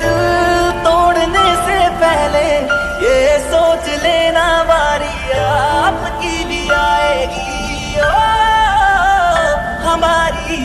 दिल तोड़ने से पहले ये सोच लेना बारी आपकी भी आएगी, ओ हमारी